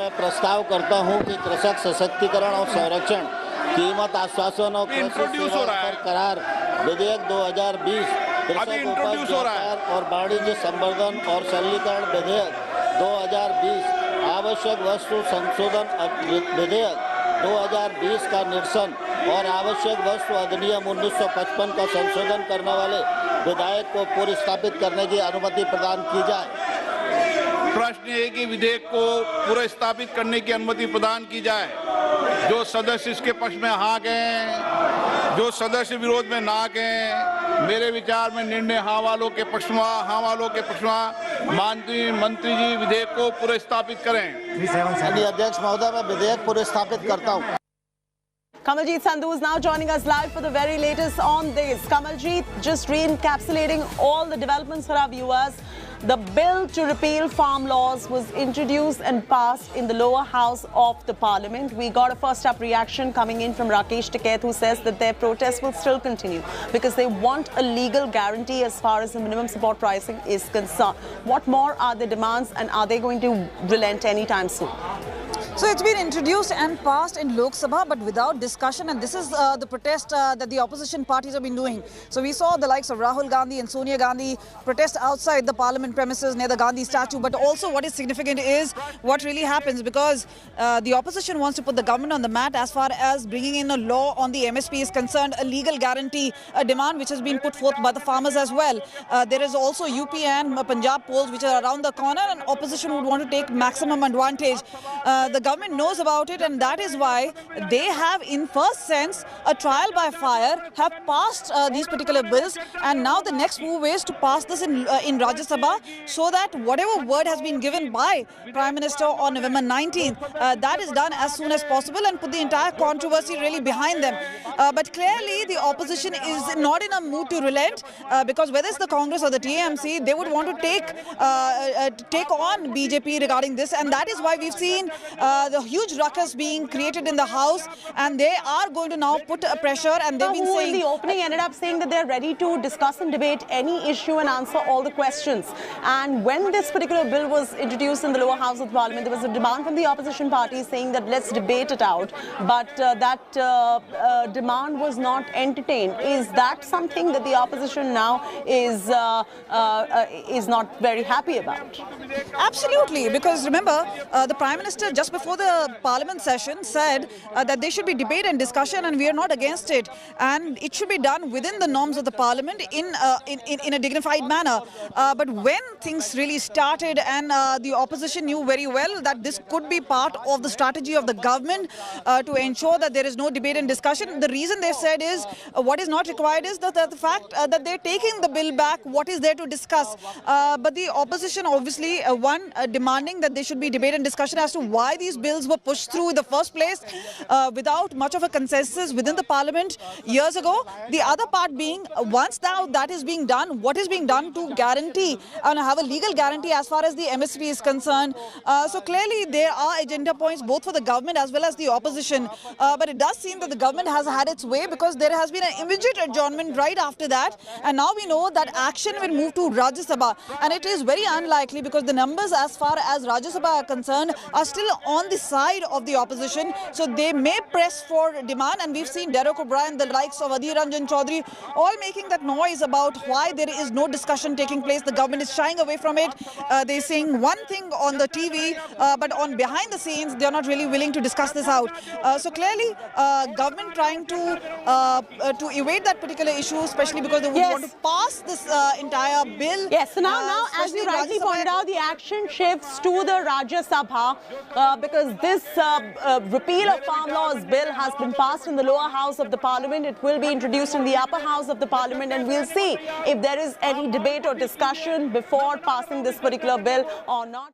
मैं प्रस्ताव करता हूं कि कृषक सशक्तिकरण और संरक्षण, कीमत आश्वासन और कृषि सेवा पर करार विधेयक 2020, कृषक उपज व्यापार और वाणिज्य संवर्धन और सरलीकरण विधेयक 2020, आवश्यक वस्तु संशोधन विधेयक 2020 का निरसन और आवश्यक वस्तु अधिनियम 1955 का संशोधन करने वाले विधेयक को पुनर्स्थापित करने की अनुमति प्रदान की जाए। प्रश्न है कि विधेयक को पुनर्स्थापित करने की अनुमति प्रदान की जाए। जो सदस्य इसके पक्ष में हाँ कहें, जो सदस्य विरोध में ना कहें। मेरे विचार में निर्णय हाँ वालों के पक्ष में, हाँ वालों के पक्ष में मंत्री जी विधेयक को पुनर्स्थापित करें। अध्यक्ष महोदय, मैं विधेयक पुनर्स्थापित करता हूँ। Kamaljeet Sandhu is now joining us live for the very latest on this. Kamaljeet, just re-encapsulating all the developments for our viewers. The bill to repeal farm laws was introduced and passed in the lower house of the parliament. We got a first-up reaction coming in from Rakesh Tiket, who says that their protest will still continue because they want a legal guarantee as far as the minimum support pricing is concerned. What more are the demands, and are they going to relent anytime soon? So it's been introduced and passed in Lok Sabha, but without discussion, and this is the protest that the opposition parties have been doing. So we saw the likes of Rahul Gandhi and Sonia Gandhi protest outside the parliament premises near the Gandhi statue. But also what is significant is what really happens, because the opposition wants to put the government on the mat as far as bringing in a law on the MSP is concerned, a legal guarantee, a demand which has been put forth by the farmers as well. There is also UP and Punjab polls which are around the corner, and opposition would want to take maximum advantage. The government knows about it, and that is why they have, in first sense, a trial by fire, have passed these particular bills, and now the next move is to pass this in Rajya Sabha, so that whatever word has been given by Prime Minister on November 19th, that is done as soon as possible and put the entire controversy really behind them. But clearly the opposition is not in a mood to relent, because whether it's the Congress or the TMC, they would want to take on BJP regarding this, and that is why we've seen the huge ruckus being created in the House, and they are going to now put a pressure, and they've been saying... in the opening ended up saying that they're ready to discuss and debate any issue and answer all the questions. And when this particular bill was introduced in the lower house of the parliament, there was a demand from the opposition party saying that let's debate it out, but that demand was not entertained. Is that something that the opposition now is not very happy about? Absolutely, because remember, the Prime Minister just before the Parliament session said that there should be debate and discussion, and we are not against it, and it should be done within the norms of the Parliament in a dignified manner. But when things really started, and the opposition knew very well that this could be part of the strategy of the government to ensure that there is no debate and discussion, the reason they said is what is not required is the fact that they're taking the bill back. What is there to discuss? But the opposition obviously demanding that there should be debate and discussion as to why these bills were pushed through in the first place without much of a consensus within the parliament years ago. The other part being, once now that is being done, what is being done to guarantee and have a legal guarantee as far as the MSP is concerned. So clearly there are agenda points both for the government as well as the opposition. But it does seem that the government has had its way, because there has been an immediate adjournment right after that. And now we know that action will move to Rajya Sabha. And it is very unlikely, because the numbers as far as Rajya Sabha are concerned are still on the side of the opposition. So they may press for demand, and we've seen Derek O'Brien, the likes of Adhir Ranjan Chaudhary, all making that noise about why there is no discussion taking place. The government is shying away from it. They're saying one thing on the TV, but on behind the scenes, they're not really willing to discuss this out. So clearly, government trying to evade that particular issue, especially because they would want to pass this entire bill. Yes, so now as you rightly pointed out, the action shifts to the Rajya Sabha, because this repeal of farm laws bill has been passed in the lower house of the parliament. It will be introduced in the upper house of the parliament, and we'll see if there is any debate or discussion before passing this particular bill or not.